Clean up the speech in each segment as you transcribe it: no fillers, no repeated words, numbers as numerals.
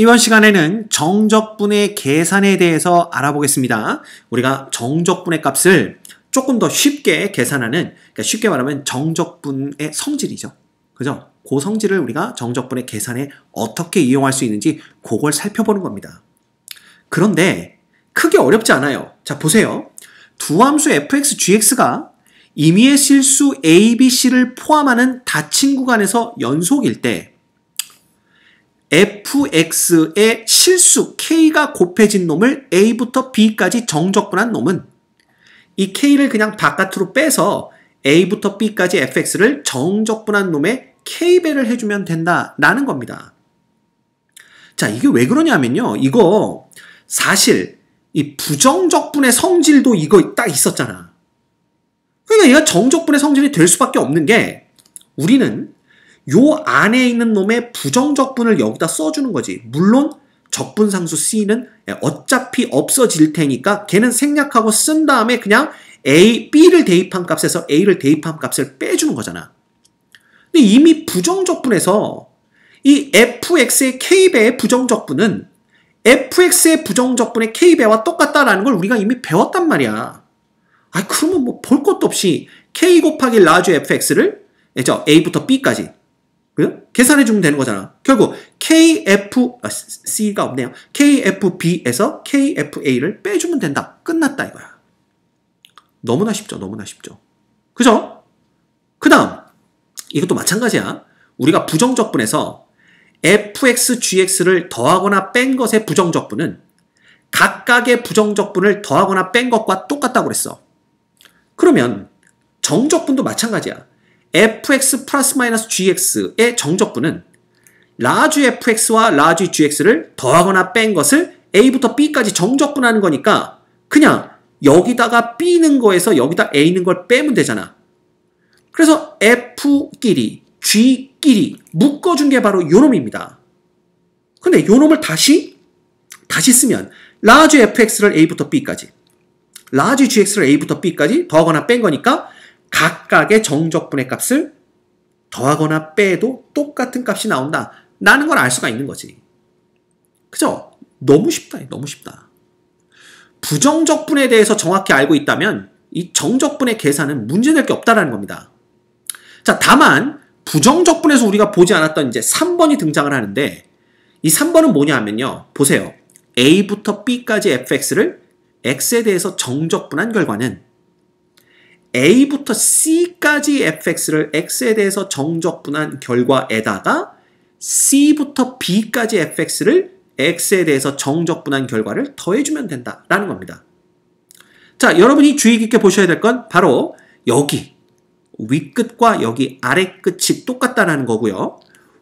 이번 시간에는 정적분의 계산에 대해서 알아보겠습니다. 우리가 정적분의 값을 조금 더 쉽게 계산하는, 그러니까 쉽게 말하면 정적분의 성질이죠. 그죠? 그 성질을 우리가 정적분의 계산에 어떻게 이용할 수 있는지 그걸 살펴보는 겁니다. 그런데 크게 어렵지 않아요. 자, 보세요. 두 함수 fx, gx가 임의의 실수 a, b, c를 포함하는 닫힌 구간에서 연속일 때 fx의 실수 k가 곱해진 놈을 a부터 b까지 정적분한 놈은 이 k를 그냥 바깥으로 빼서 a부터 b까지 fx를 정적분한 놈의 k배를 해주면 된다라는 겁니다. 자, 이게 왜 그러냐면요. 이거 사실 이 부정적분의 성질도 이거 딱 있었잖아. 그러니까 얘가 정적분의 성질이 될 수밖에 없는 게 우리는 요 안에 있는 놈의 부정적분을 여기다 써주는 거지. 물론 적분상수 C는 어차피 없어질 테니까 걔는 생략하고 쓴 다음에 그냥 A, B를 대입한 값에서 A를 대입한 값을 빼주는 거잖아. 근데 이미 부정적분에서 이 fx의 k배의 부정적분은 fx의 부정적분의 k배와 똑같다라는 걸 우리가 이미 배웠단 말이야. 아, 그러면 뭐 볼 것도 없이 k 곱하기 라지 fx를 a부터 b까지 계산해주면 되는 거잖아. 결국 C가 없네요. KFB에서 KFA를 빼주면 된다. 끝났다 이거야. 너무나 쉽죠. 너무나 쉽죠. 그죠? 그 다음 이것도 마찬가지야. 우리가 부정적분에서 fx, gx를 더하거나 뺀 것의 부정적분은 각각의 부정적분을 더하거나 뺀 것과 똑같다고 그랬어. 그러면 정적분도 마찬가지야. fx 플러스 마이너스 gx의 정적분은 라지 fx와 라지 gx를 더하거나 뺀 것을 a부터 b까지 정적분하는 거니까 그냥 여기다가 b 는 거에서 여기다 a 는 걸 빼면 되잖아. 그래서 f끼리 g끼리 묶어준 게 바로 요 놈입니다. 근데 요 놈을 다시 쓰면 라지 fx를 a부터 b까지 라지 gx를 a부터 b까지 더하거나 뺀 거니까 각각의 정적분의 값을 더하거나 빼도 똑같은 값이 나온다 라는 걸 알 수가 있는 거지. 그죠? 너무 쉽다. 너무 쉽다. 부정적분에 대해서 정확히 알고 있다면 이 정적분의 계산은 문제될 게 없다라는 겁니다. 자, 다만 부정적분에서 우리가 보지 않았던 이제 3번이 등장을 하는데 이 3번은 뭐냐 하면요. 보세요. a부터 b까지 fx를 x에 대해서 정적분한 결과는 a부터 c까지 fx를 x에 대해서 정적분한 결과에다가 c부터 b까지 fx를 x에 대해서 정적분한 결과를 더해주면 된다라는 겁니다. 자, 여러분이 주의 깊게 보셔야 될 건 바로 여기 윗끝과 여기 아래끝이 똑같다라는 거고요.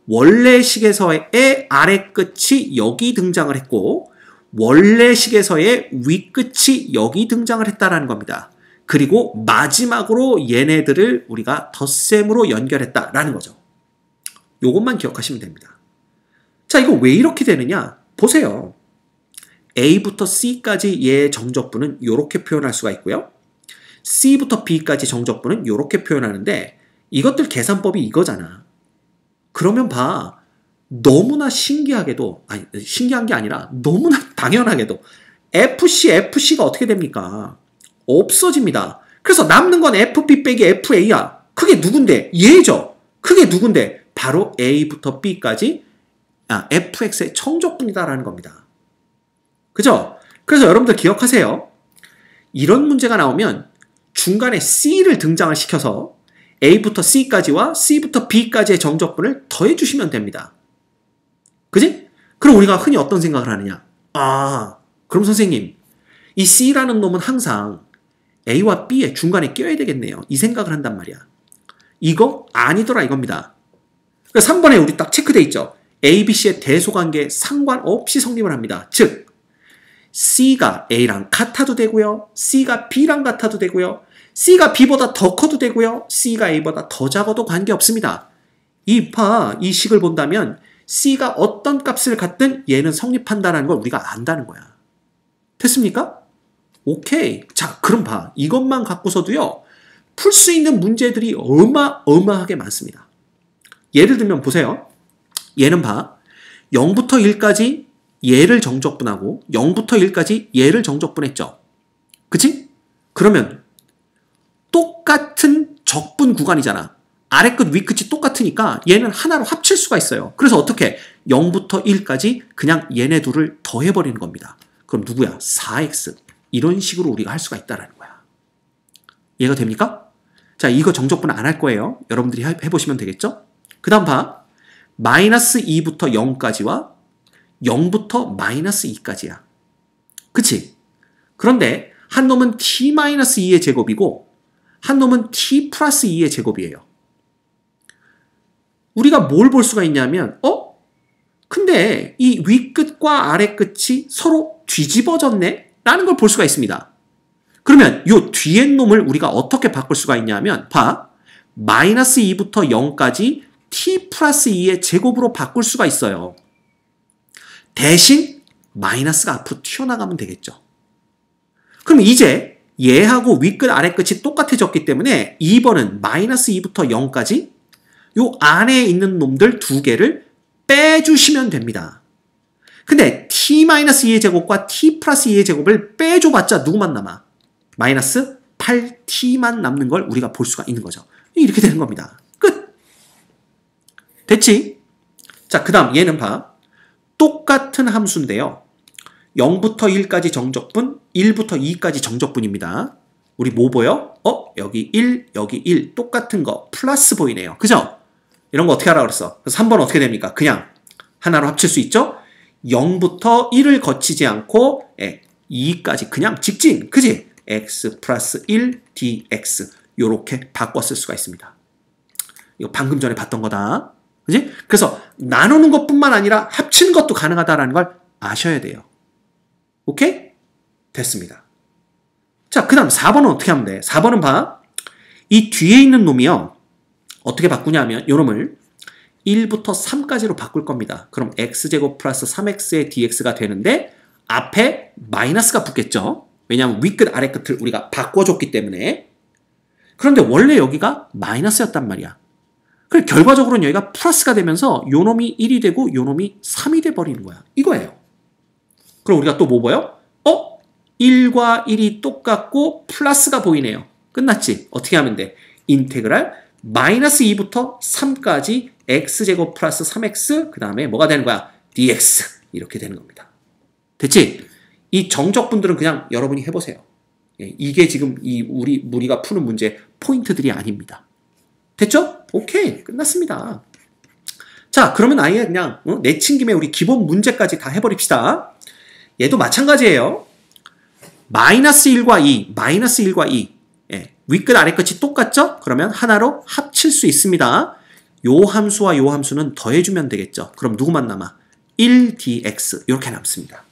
원래식에서의 아래끝이 여기 등장을 했고 원래식에서의 윗끝이 여기 등장을 했다라는 겁니다. 그리고 마지막으로 얘네들을 우리가 덧셈으로 연결했다라는 거죠. 요것만 기억하시면 됩니다. 자, 이거 왜 이렇게 되느냐? 보세요. A부터 C까지 얘의 정적분은 이렇게 표현할 수가 있고요. C부터 B까지 정적분은 이렇게 표현하는데 이것들 계산법이 이거잖아. 그러면 봐. 너무나 신기하게도, 아니 신기한 게 아니라 너무나 당연하게도 FC가 어떻게 됩니까? 없어집니다. 그래서 남는 건 FB 빼기 FA야. 그게 누군데? 얘죠. 그게 누군데? 바로 A부터 B까지 FX의 정적분이다라는 겁니다. 그죠? 그래서 여러분들 기억하세요. 이런 문제가 나오면 중간에 C를 등장을 시켜서 A부터 C까지와 C부터 B까지의 정적분을 더해주시면 됩니다. 그지? 그럼 우리가 흔히 어떤 생각을 하느냐? 아, 그럼 선생님, 이 C라는 놈은 항상 A와 B의 중간에 껴야 되겠네요. 이 생각을 한단 말이야. 이거 아니더라 이겁니다. 그러니까 3번에 우리 딱 체크돼 있죠. A, B, C의 대소관계 상관없이 성립을 합니다. 즉 C가 A랑 같아도 되고요. C가 B랑 같아도 되고요. C가 B보다 더 커도 되고요. C가 A보다 더 작아도 관계없습니다. 이 식을 본다면 C가 어떤 값을 갖든 얘는 성립한다는 걸 우리가 안다는 거야. 됐습니까? 오케이. 자, 그럼 봐. 이것만 갖고서도요. 풀 수 있는 문제들이 어마어마하게 많습니다. 예를 들면 보세요. 얘는 봐. 0부터 1까지 얘를 정적분하고 0부터 1까지 얘를 정적분했죠. 그치? 그러면 똑같은 적분 구간이잖아. 아래 끝, 위 끝이 똑같으니까 얘는 하나로 합칠 수가 있어요. 그래서 어떻게? 0부터 1까지 그냥 얘네 둘을 더해버리는 겁니다. 그럼 누구야? 4x. 이런 식으로 우리가 할 수가 있다는 거야. 이해가 됩니까? 자, 이거 정적분 안 할 거예요. 여러분들이 해보시면 되겠죠? 그 다음 봐. 마이너스 2부터 0까지와 0부터 마이너스 2까지야. 그치? 그런데 한 놈은 t-2의 제곱이고 한 놈은 t 플러스 2의 제곱이에요. 우리가 뭘 볼 수가 있냐면 근데 이 윗끝과 아래끝이 서로 뒤집어졌네? 라는 걸 볼 수가 있습니다. 그러면 요 뒤에 놈을 우리가 어떻게 바꿀 수가 있냐면 봐. 마이너스 2부터 0까지 t 플러스 2의 제곱으로 바꿀 수가 있어요. 대신 마이너스가 앞으로 튀어나가면 되겠죠. 그럼 이제 얘하고 윗끝 아래끝이 똑같아졌기 때문에 2번은 마이너스 2부터 0까지 요 안에 있는 놈들 두 개를 빼주시면 됩니다. 근데 t-2의 제곱과 t 플러스 2의 제곱을 빼줘봤자 누구만 남아? 마이너스 8t만 남는 걸 우리가 볼 수가 있는 거죠. 이렇게 되는 겁니다. 끝! 됐지? 자, 그 다음 얘는 봐. 똑같은 함수인데요. 0부터 1까지 정적분, 1부터 2까지 정적분입니다. 우리 뭐 보여? 여기 1, 여기 1 똑같은 거 플러스 보이네요. 그죠? 이런 거 어떻게 하라 그랬어? 그래서 3번 어떻게 됩니까? 그냥 하나로 합칠 수 있죠? 0부터 1을 거치지 않고 2까지 그냥 직진, 그지? x 플러스 1 dx 요렇게 바꿔 쓸 수가 있습니다. 이거 방금 전에 봤던 거다. 그지? 그래서 나누는 것뿐만 아니라 합치는 것도 가능하다는 걸 아셔야 돼요. 오케이? 됐습니다. 자, 그 다음 4번은 어떻게 하면 돼? 4번은 봐. 이 뒤에 있는 놈이요. 어떻게 바꾸냐면 요 놈을 1부터 3까지로 바꿀 겁니다. 그럼 x제곱 플러스 3x의 dx가 되는데 앞에 마이너스가 붙겠죠. 왜냐하면 윗끝 아래끝을 우리가 바꿔줬기 때문에. 그런데 원래 여기가 마이너스였단 말이야. 그래서 결과적으로는 여기가 플러스가 되면서 요 놈이 1이 되고 요 놈이 3이 돼버리는 거야. 이거예요. 그럼 우리가 또 뭐 보여? 1과 1이 똑같고 플러스가 보이네요. 끝났지? 어떻게 하면 돼? 인테그랄 마이너스 2부터 3까지 x제곱 플러스 3x 그 다음에 뭐가 되는 거야? dx 이렇게 되는 겁니다. 됐지? 이 정적분들은 그냥 여러분이 해보세요. 이게 지금 우리가 푸는 문제 포인트들이 아닙니다. 됐죠? 오케이, 끝났습니다. 자, 그러면 아예 그냥 내친 김에 우리 기본 문제까지 다 해버립시다. 얘도 마찬가지예요. 마이너스 1과 2, 마이너스 1과 2 윗끝 아래끝이 똑같죠? 그러면 하나로 합칠 수 있습니다. 요 함수와 요 함수는 더해주면 되겠죠. 그럼 누구만 남아? 1dx 이렇게 남습니다.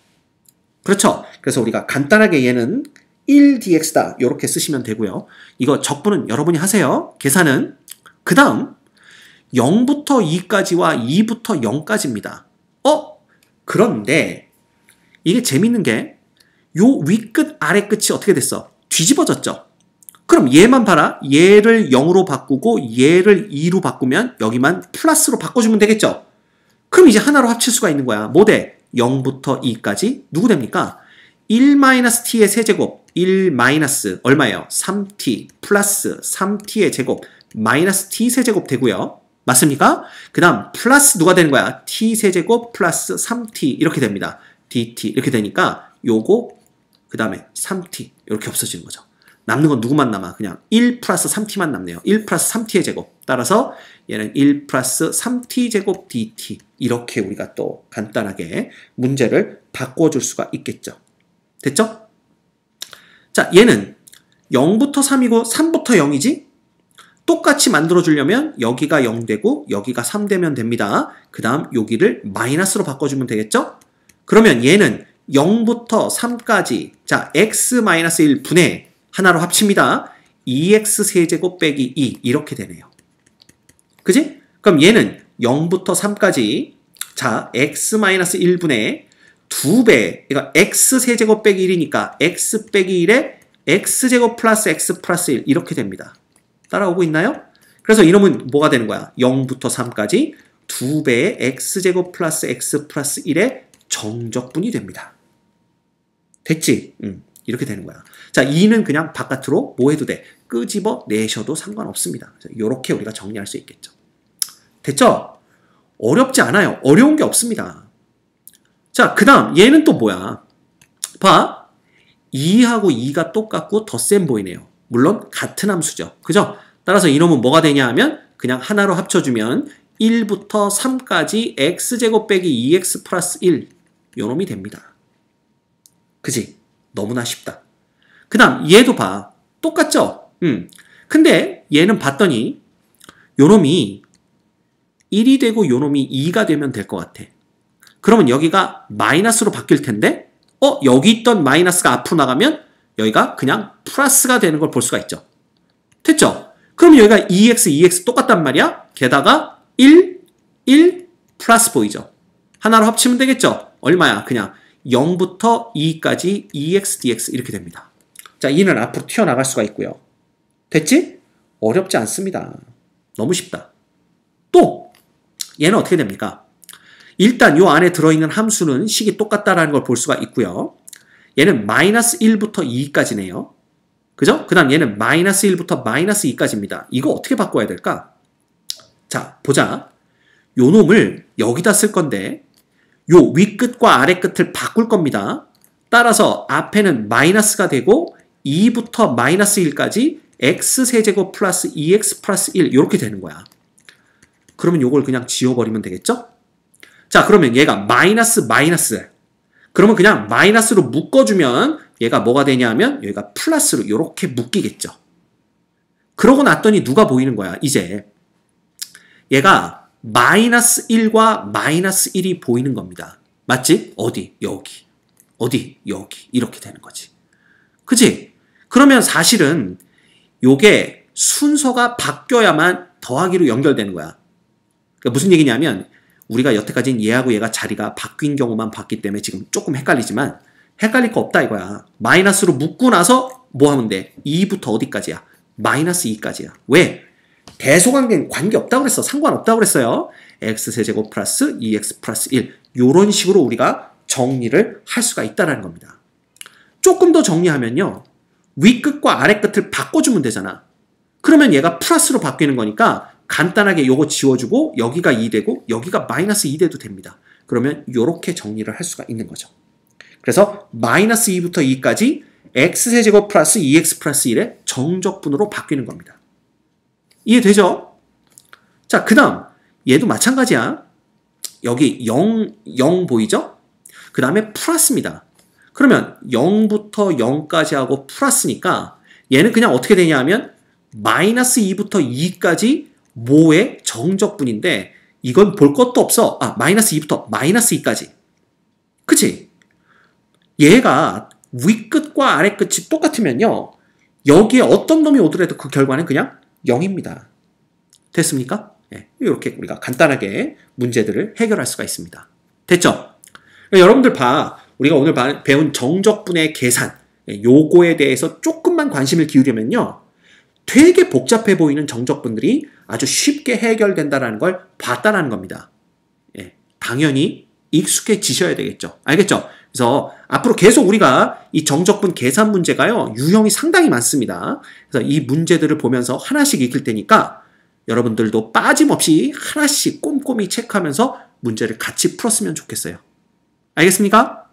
그렇죠? 그래서 우리가 간단하게 얘는 1dx다 이렇게 쓰시면 되고요. 이거 적분은 여러분이 하세요. 계산은. 그 다음 0부터 2까지와 2부터 0까지입니다. 그런데 이게 재밌는 게 요 윗끝 아래끝이 어떻게 됐어? 뒤집어졌죠? 그럼 얘만 봐라. 얘를 0으로 바꾸고 얘를 2로 바꾸면 여기만 플러스로 바꿔주면 되겠죠? 그럼 이제 하나로 합칠 수가 있는 거야. 뭐 돼? 0부터 2까지 누구 됩니까? 1-t의 세제곱 1 마이너스 얼마예요? 3t 플러스 3t의 제곱 마이너스 t 세제곱 되고요. 맞습니까? 그 다음 플러스 누가 되는 거야? t 세제곱 플러스 3t 이렇게 됩니다. dt 이렇게 되니까 요거 그 다음에 3t 이렇게 없어지는 거죠. 남는 건 누구만 남아? 그냥 1 플러스 3t만 남네요. 1 플러스 3t의 제곱. 따라서 얘는 1 플러스 3t 제곱 dt 이렇게 우리가 또 간단하게 문제를 바꿔줄 수가 있겠죠. 됐죠? 자, 얘는 0부터 3이고 3부터 0이지? 똑같이 만들어주려면 여기가 0 되고 여기가 3 되면 됩니다. 그 다음 여기를 마이너스로 바꿔주면 되겠죠? 그러면 얘는 0부터 3까지 자 x-1 분의 하나로 합칩니다. 2x 세제곱 빼기 2 이렇게 되네요. 그지? 그럼 얘는 0부터 3까지 자 x-1분의 2배 그러니까 x 세제곱 빼기 1이니까 x 빼기 1에 x제곱 플러스 x 플러스 1 이렇게 됩니다. 따라오고 있나요? 그래서 이놈은 뭐가 되는 거야? 0부터 3까지 2배의 x제곱 플러스 x 플러스 1의 정적분이 됩니다. 됐지? 이렇게 되는 거야. 자, 2는 그냥 바깥으로 뭐 해도 돼? 끄집어 내셔도 상관없습니다. 이렇게 우리가 정리할 수 있겠죠. 됐죠? 어렵지 않아요. 어려운 게 없습니다. 자, 그 다음 얘는 또 뭐야? 봐. 2하고 2가 똑같고 덧셈 보이네요. 물론 같은 함수죠. 그죠? 따라서 이놈은 뭐가 되냐 하면 그냥 하나로 합쳐주면 1부터 3까지 x제곱 빼기 2x 플러스 1 요놈이 됩니다. 그지? 너무나 쉽다. 그 다음 얘도 봐. 똑같죠? 근데 얘는 봤더니 요놈이 1이 되고 요놈이 2가 되면 될 것 같아. 그러면 여기가 마이너스로 바뀔 텐데 여기 있던 마이너스가 앞으로 나가면 여기가 그냥 플러스가 되는 걸 볼 수가 있죠. 됐죠? 그럼 여기가 2x, 2x 똑같단 말이야. 게다가 1, 1 플러스 보이죠? 하나로 합치면 되겠죠? 얼마야? 그냥 0부터 2까지 2x, dx 이렇게 됩니다. 자, 2는 앞으로 튀어나갈 수가 있고요. 됐지? 어렵지 않습니다. 너무 쉽다. 또 얘는 어떻게 됩니까? 일단 이 안에 들어있는 함수는 식이 똑같다라는 걸 볼 수가 있고요. 얘는 마이너스 1부터 2까지네요. 그죠? 그 다음 얘는 마이너스 1부터 마이너스 2까지입니다. 이거 어떻게 바꿔야 될까? 자, 보자. 요 놈을 여기다 쓸 건데 요 윗끝과 아래끝을 바꿀 겁니다. 따라서 앞에는 마이너스가 되고 2부터 마이너스 1까지 x세제곱 플러스 2x 플러스 1 이렇게 되는 거야. 그러면 요걸 그냥 지워버리면 되겠죠? 자, 그러면 얘가 마이너스 마이너스. 그러면 그냥 마이너스로 묶어주면 얘가 뭐가 되냐면 여기가 플러스로 이렇게 묶이겠죠. 그러고 났더니 누가 보이는 거야? 이제 얘가 마이너스 1과 마이너스 1이 보이는 겁니다. 맞지? 어디? 여기. 어디? 여기. 이렇게 되는 거지. 그치? 그러면 사실은 요게 순서가 바뀌어야만 더하기로 연결되는 거야. 그러니까 무슨 얘기냐면 우리가 여태까지는 얘하고 얘가 자리가 바뀐 경우만 봤기 때문에 지금 조금 헷갈리지만 헷갈릴 거 없다 이거야. 마이너스로 묶고 나서 뭐 하면 돼? 2부터 어디까지야? 마이너스 2까지야. 왜? 대소관계는 관계없다고 그랬어. 상관없다고 그랬어요. x세제곱 플러스 2x 플러스 1 이런 식으로 우리가 정리를 할 수가 있다는 겁니다. 조금 더 정리하면요. 윗끝과 아래끝을 바꿔주면 되잖아. 그러면 얘가 플러스로 바뀌는 거니까 간단하게 요거 지워주고 여기가 2 되고 여기가 마이너스 2 돼도 됩니다. 그러면 요렇게 정리를 할 수가 있는 거죠. 그래서 마이너스 2부터 2까지 x세제곱 플러스 2x 플러스 1의 정적분으로 바뀌는 겁니다. 이해되죠? 자, 그 다음 얘도 마찬가지야. 여기 0 보이죠? 그 다음에 플러스입니다. 그러면 0부터 0까지 하고 플러스니까 얘는 그냥 어떻게 되냐 하면 마이너스 2부터 2까지 모의 정적분인데 이건 볼 것도 없어. 마이너스 2부터 마이너스 2까지. 그치? 얘가 윗끝과 아래끝이 똑같으면요. 여기에 어떤 놈이 오더라도 그 결과는 그냥 0입니다. 됐습니까? 네, 이렇게 우리가 간단하게 문제들을 해결할 수가 있습니다. 됐죠? 여러분들 봐. 우리가 오늘 배운 정적분의 계산, 요거에 대해서 조금만 관심을 기울이면요. 되게 복잡해 보이는 정적분들이 아주 쉽게 해결된다는 걸 봤다는 겁니다. 예, 당연히 익숙해지셔야 되겠죠. 알겠죠? 그래서 앞으로 계속 우리가 이 정적분 계산 문제가요. 유형이 상당히 많습니다. 그래서 이 문제들을 보면서 하나씩 익힐 테니까 여러분들도 빠짐없이 하나씩 꼼꼼히 체크하면서 문제를 같이 풀었으면 좋겠어요. 알겠습니까?